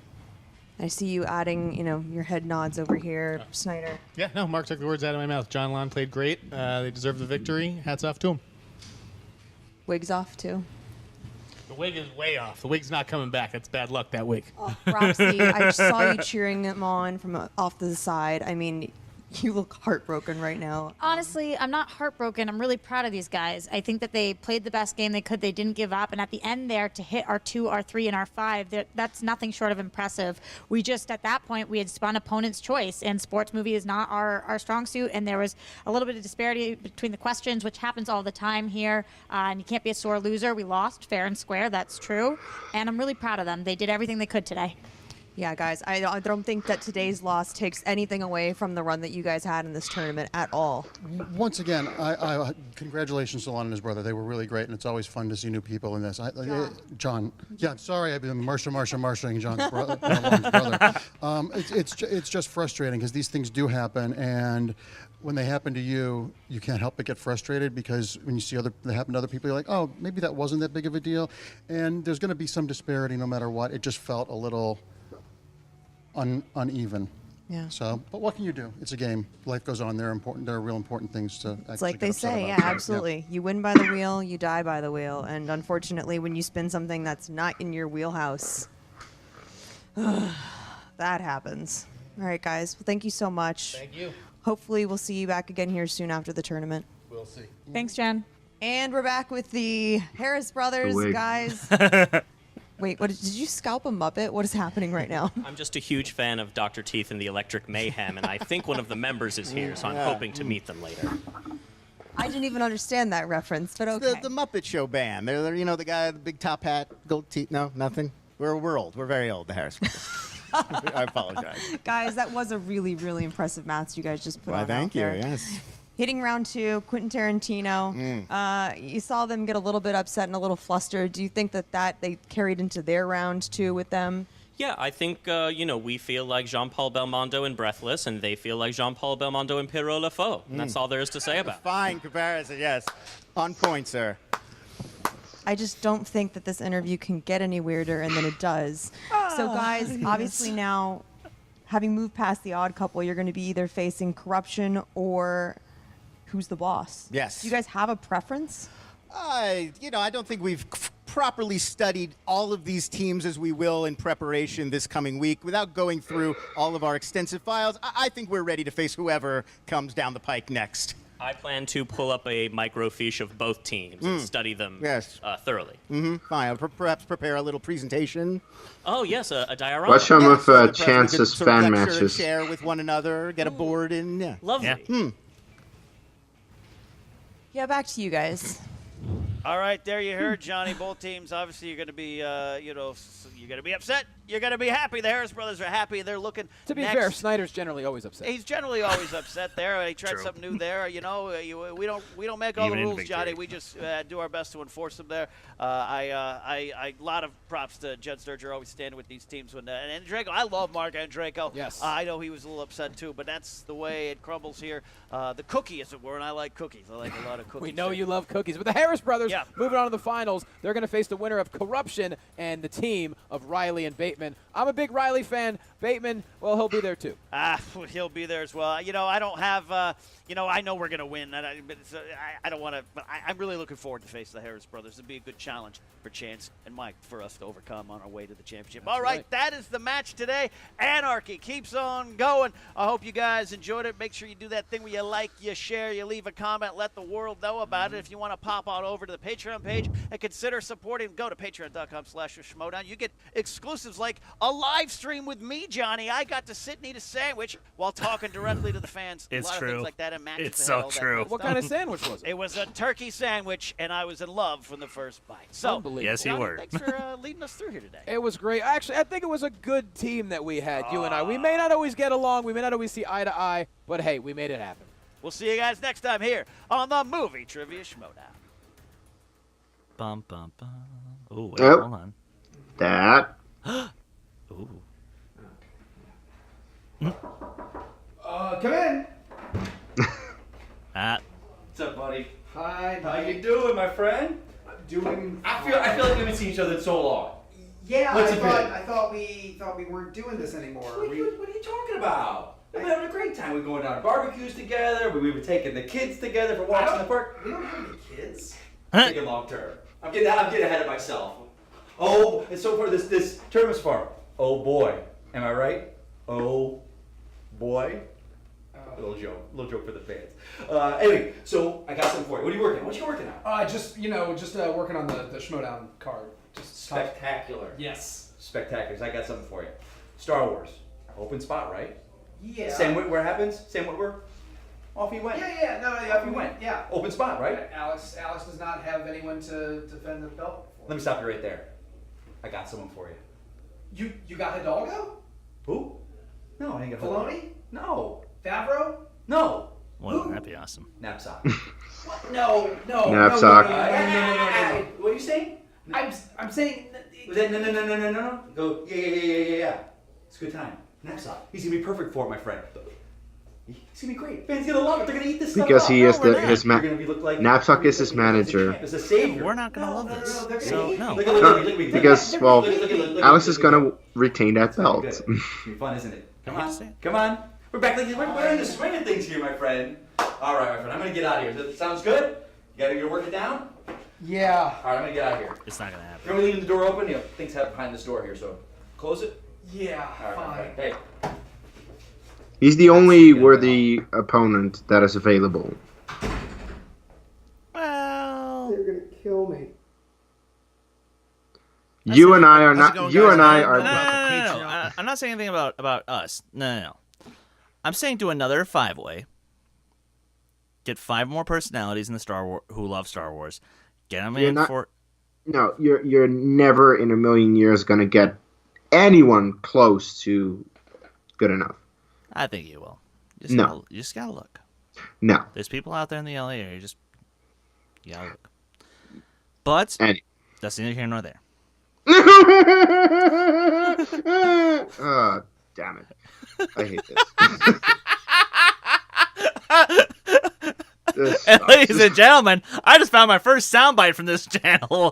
I see you adding, your head nods over here, Sneider. Yeah, no, Marc took the words out of my mouth. John Lon played great. They deserve the victory. Hats off to him. Wigs off, too. The wig is way off. The wig's not coming back. That's bad luck, that wig. Oh, Roxy, I saw you cheering them on from off to the side. I mean, You look heartbroken right now. Honestly, I'm not heartbroken. I'm really proud of these guys. I think that they played the best game they could. They didn't give up. And at the end there, to hit our 2, our 3, and our 5, that's nothing short of impressive. We just, at that point, we had spun opponent's choice. And sports movie is not our strong suit. And there was a little bit of disparity between the questions, which happens all the time here. And you can't be a sore loser. We lost fair and square. That's true. And I'm really proud of them. They did everything they could today. Yeah, guys, I don't think that today's loss takes anything away from the run that you guys had in this tournament at all. Once again, I congratulations to Lon and his brother. They were really great, and it's always fun to see new people in this. John. Yeah, I'm sorry, I've been marshalling John's brother. Lon's brother. It's just frustrating because these things do happen, and when they happen to you, you can't help but get frustrated because when you see they happen to other people, you're like, oh, maybe that wasn't that big of a deal. And there's going to be some disparity no matter what. It just felt a little uneven. Yeah. So, but what can you do? It's a game. Life goes on. There are real important things to actually It's like get they upset say, about. yeah, absolutely. Yeah. You win by the wheel, you die by the wheel. And unfortunately, when you spin something that's not in your wheelhouse, that happens. All right, guys. Well, thank you so much. Thank you. Hopefully, we'll see you back again here soon after the tournament. We'll see. Thanks, Jen. And we're back with the Harris brothers, wig. guys. Wait, did you scalp a Muppet? What is happening right now? I'm just a huge fan of Dr. Teeth and the Electric Mayhem, and I think one of the members is here, so I'm hoping to meet them later. I didn't even understand that reference, but okay. The Muppet Show band. They're the guy with the big top hat, gold teeth. No, nothing. We're old. We're very old, the Harris brothers. I apologize. Guys, that was a really, really impressive match you guys just put on Thank out you. there. Yes. Hitting round 2, Quentin Tarantino. You saw them get a little bit upset and a little flustered. Do you think that they carried into their round 2 with them? Yeah, I think, we feel like Jean-Paul Belmondo in Breathless, and they feel like Jean-Paul Belmondo in Pierrot Le Faux. And that's all there is to say about it. Fine comparison, yes. On point, sir. I just don't think that this interview can get any weirder, and then it does. So, guys, obviously now, having moved past the odd couple, you're going to be either facing corruption or who's the boss. Yes. Do you guys have a preference? I don't think we've properly studied all of these teams as we will in preparation this coming week. Without going through all of our extensive files, I think we're ready to face whoever comes down the pike next. I plan to pull up a microfiche of both teams and study them thoroughly. Fine. Perhaps prepare a little presentation. Oh, yes, a diorama. Watch some of Chance's Chance's fan matches. Share with one another, get a board in. Yeah. Lovely. Yeah, back to you guys. All right, there you heard, Johnny. Both teams, obviously, you're going to be, you're going to be upset. You're going to be happy. The Harris brothers are happy. They're looking. To be next. fair, Sneider's generally always upset. He's generally always upset there. He tried something new there. We don't make all the rules, Johnny. We just do our best to enforce them there. A lot of props to Jed Sturger always standing with these teams. And Andreyko, I love Marc Andreyko. Yes. I know he was a little upset too, but that's the way it crumbles here. The cookie, as it were, and I like cookies. I like a lot of cookies. We know you love cookies. But the Harris brothers, Yeah. moving on to the finals, they're going to face the winner of Corruption and the team of Riley and Bateman. I'm a big Riley fan. Bateman, well, he'll be there too. He'll be there as well. I don't have, I know we're going to win. But I don't want to, but I'm really looking forward to face the Harris brothers. It'd be a good challenge for Chance and Mike for us to overcome on our way to the championship. All right, that is the match today. Anarchy keeps on going. I hope you guys enjoyed it. Make sure you do that thing where you like, you share, you leave a comment, let the world know about it. If you want to pop on over to the Patreon page and consider supporting, go to patreon.com/Schmoedown. You get exclusives like a live stream with me, Johnny. I got to sit and eat a sandwich while talking directly to the fans. It's a lot true. of things like that and matches. It's so true. What kind of sandwich was it? It was a turkey sandwich, and I was in love from the first bite. So, Unbelievable. Yes, you Johnny, were. Thanks for leading us through here today. It was great. Actually, I think it was a good team that we had, you and I. We may not always get along. We may not always see eye to eye. But, hey, we made it happen. We'll see you guys next time here on the Movie Trivia Schmoedown. Bum, bum, bum. Oh, wait, Yep. hold on. That. Ooh. Come in. What's up, buddy? Hi. How you doing, my friend? Doing. I feel like we haven't seen each other in so long. Yeah, What's I thought we weren't doing this anymore. What are you talking about? We've been having a great time. We're going down to barbecues together. We were taking the kids together for walks in the park. We don't have any kids. Thinking long term. I'm getting ahead of myself. Oh, and so far this tournament's far. Oh boy, am I right? Oh boy. A little joke for the fans. Anyway, so I got something for you. What are you working on? What you working on? Just working on the Schmoedown card. Just Spectacular. Yes. Spectacular. I got something for you. Star Wars. Open spot, right? Yeah. Sam Witwer happens. Sam Witwer. Off he went. Yeah. No, Off he went. Yeah. Open spot, right? Alex does not have anyone to defend the belt for. Let me stop you right there. I got someone for you. You got Hidalgo? Who? No, I ain't got Filoni? No. Favreau? No. Well, that'd be awesome. Knapsack. What? No. Knapsack. No. What are you saying? I'm saying. Was that no? Go yeah. It's a good time. Knapsack. He's gonna be perfect for it, my friend. He's gonna be great. Fans gonna love it. They're gonna eat this stuff Because up. he is Knapsack is his manager. It's a savior. We're not gonna love this. So no. Because Alex is gonna retain that belt. It's gonna be fun, isn't it? Come on. We're back. We're in the swing of things here, my friend. All right, my friend. I'm gonna get out of here. Does that sounds good? You gotta work it down. Yeah. All right, I'm gonna get out of here. It's not gonna happen. You're only leaving the door open. Things happen behind this door here, so close it. Yeah. All right, my friend. Hey. He's the only worthy opponent that is available. Well, they're gonna kill me. You and I are not. You and I No. are. I'm not saying anything about us. No. I'm saying do another 5-way. Get 5 more personalities in the Star Wars who love Star Wars. Get them in for. No, you're never in a million years gonna get anyone close to good enough. I think you will. You just gotta look. No. There's people out there in the LA area. You gotta look. But that's neither here nor there. Oh, damn it! I hate this. And ladies and gentlemen, I just found my first soundbite from this channel.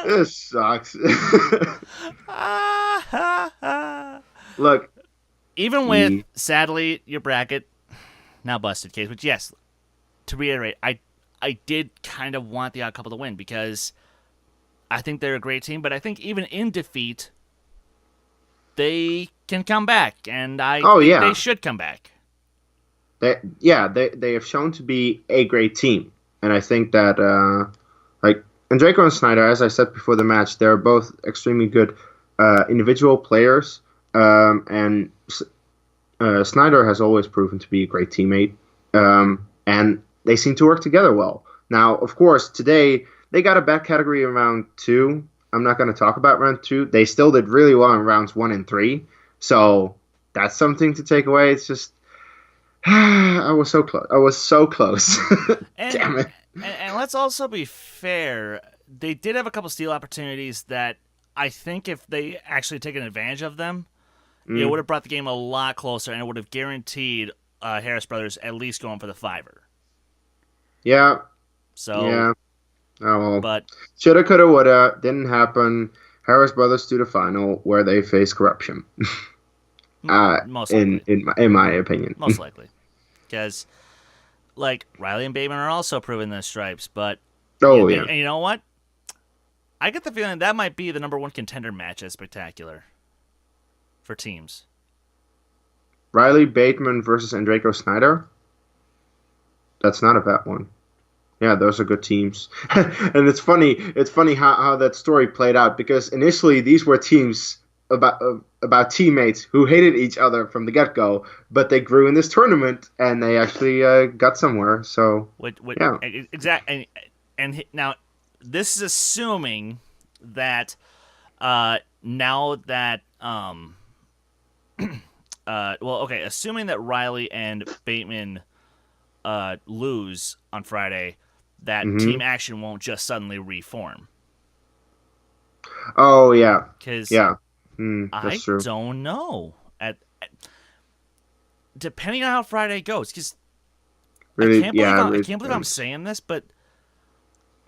This sucks. Look, even with sadly your bracket now busted case, which yes, to reiterate, I did kind of want the Odd Couple to win because I think they're a great team, but I think even in defeat, they can come back, and think they should come back. They have shown to be a great team, and I think that Andreyko and Sneider, as I said before the match, they're both extremely good individual players, and Sneider has always proven to be a great teammate, and they seem to work together well. Now, of course, today they got a bad category in round 2. I'm not going to talk about round 2. They still did really well in rounds 1 and 3, so that's something to take away. It's just I was so close. Damn it. And let's also be fair. They did have a couple steal opportunities that I think if they actually taken advantage of them, it would have brought the game a lot closer, and it would have guaranteed Harris Brothers at least going for the 5-er. Yeah. So. Yeah. Oh well. But shoulda, coulda, woulda. Didn't happen. Harris Brothers to the final where they face corruption. Most likely. In my opinion. Most likely. Because, Riley and Bateman are also proving their stripes, but... Oh, yeah. And you know what? I get the feeling that might be the number 1 contender match at Spectacular for teams. Riley Bateman versus Andreyko Sneider? That's not a bad one. Yeah, those are good teams. And it's funny how that story played out, because initially these were teams about teammates who hated each other from the get-go, but they grew in this tournament and they actually got somewhere. So yeah, exactly. And now this is assuming that now that assuming that Riley and Bateman lose on Friday, that Team Action won't just suddenly reform. Oh yeah, because I don't know. Depending on how Friday goes, because really, I can't believe I'm saying this, but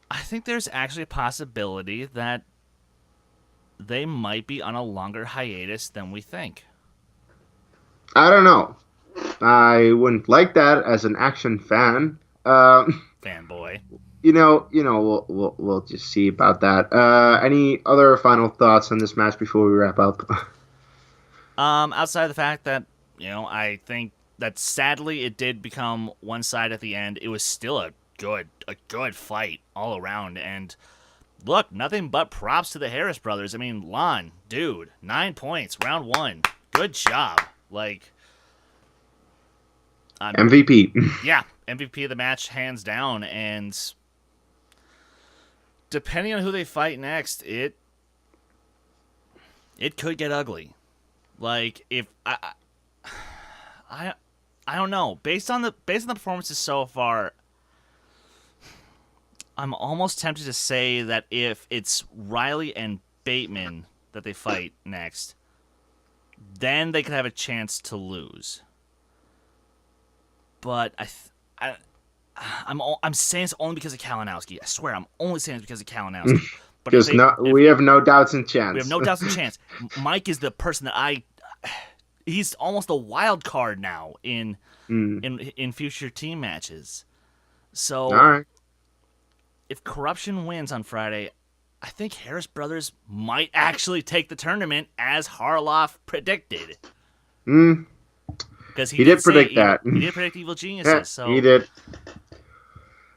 I think there's actually a possibility that they might be on a longer hiatus than we think. I don't know. I wouldn't like that as an Action fan. Fanboy. We'll just see about that. Any other final thoughts on this match before we wrap up? Outside of the fact that I think that sadly it did become one side at the end. It was still a good fight all around. And look, nothing but props to the Harris brothers. I mean, Lon, dude, 9 points, round 1. Good job. Like, MVP. Yeah, MVP of the match, hands down. And depending on who they fight next, it could get ugly. Like, if I don't know. Based on the performances so far, I'm almost tempted to say that if it's Riley and Bateman that they fight next, then they could have a chance to lose. But I'm saying it's only because of Kalinowski. I swear, I'm only saying it's because of Kalinowski. But we have no doubts in chance. We have no doubts in chance. Mike is the person that he's almost a wild card now in future team matches. So all right. If Corruption wins on Friday, I think Harris Brothers might actually take the tournament as Harloff predicted. Because he did predict that. He did predict Evil Geniuses. Yeah, so he did.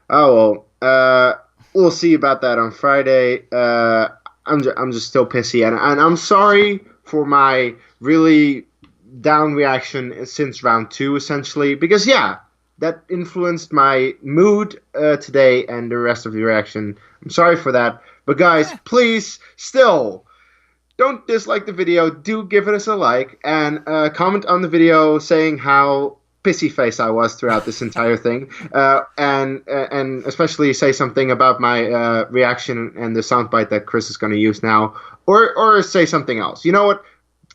Oh well. We'll see about that on Friday. I'm just still pissy, and I'm sorry for my really down reaction since round 2, essentially, because that influenced my mood today and the rest of the reaction. I'm sorry for that, but guys, please still don't dislike the video. Do give us a like and comment on the video saying how pissy face I was throughout this entire thing, and especially say something about my reaction and the soundbite that Chris is going to use now, or say something else. You know what?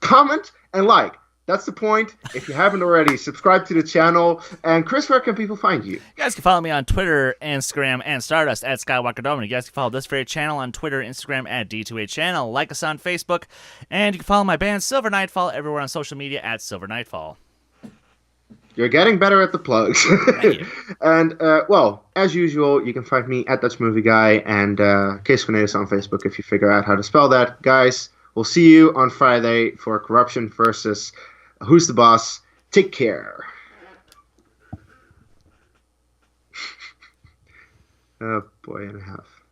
Comment and like. That's the point. If you haven't already, subscribe to the channel. And Chris, where can people find you? You guys can follow me on Twitter, Instagram, and Stardust at Skywalker Dome. You guys can follow this very channel on Twitter, Instagram at D2A Channel. Like us on Facebook. And you can follow my band Silver Nightfall everywhere on social media at Silver Nightfall. You're getting better at the plugs. Thank you. And, well, as usual, you can find me at Dutch Movie Guy and Kees van Ees on Facebook if you figure out how to spell that. Guys, we'll see you on Friday for Corruption versus Who's the Boss. Take care. Oh, boy and a half.